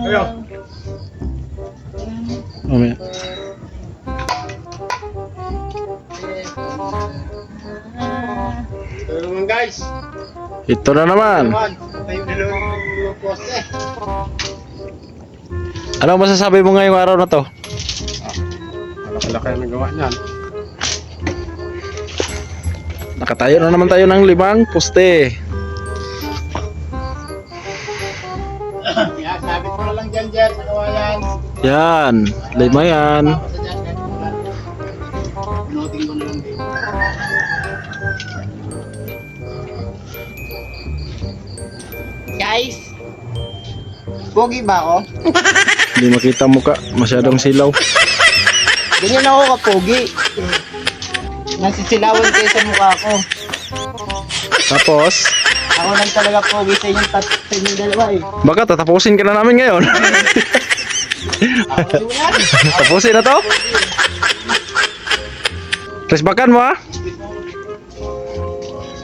Ayo. Mamaya. Ito naman guys. Ito na naman. Tayo dalawang poste. Ano masasabi mo ngayong araw na to? Malaki ang nagawa niyan. Nakatayo na naman tayo ng 5 poste. Kaya sabit mo na lang dyan dyan sa kawayan. Yan, 5 yan. Tapos sa dyan, kahit ulan. Pinuting ko na lang din. Guys! Pogi ba ako? Hindi makita muka, masyadong silaw. Ganyan ako kapogi. Nasisilawan kayo sa mukha ko. Tapos, Ako lang talaga pogi sa inyong dalawa eh. baka tatapusin ka na namin ngayon. Ako din yan. Tapusin na to? Resbakan mo ha?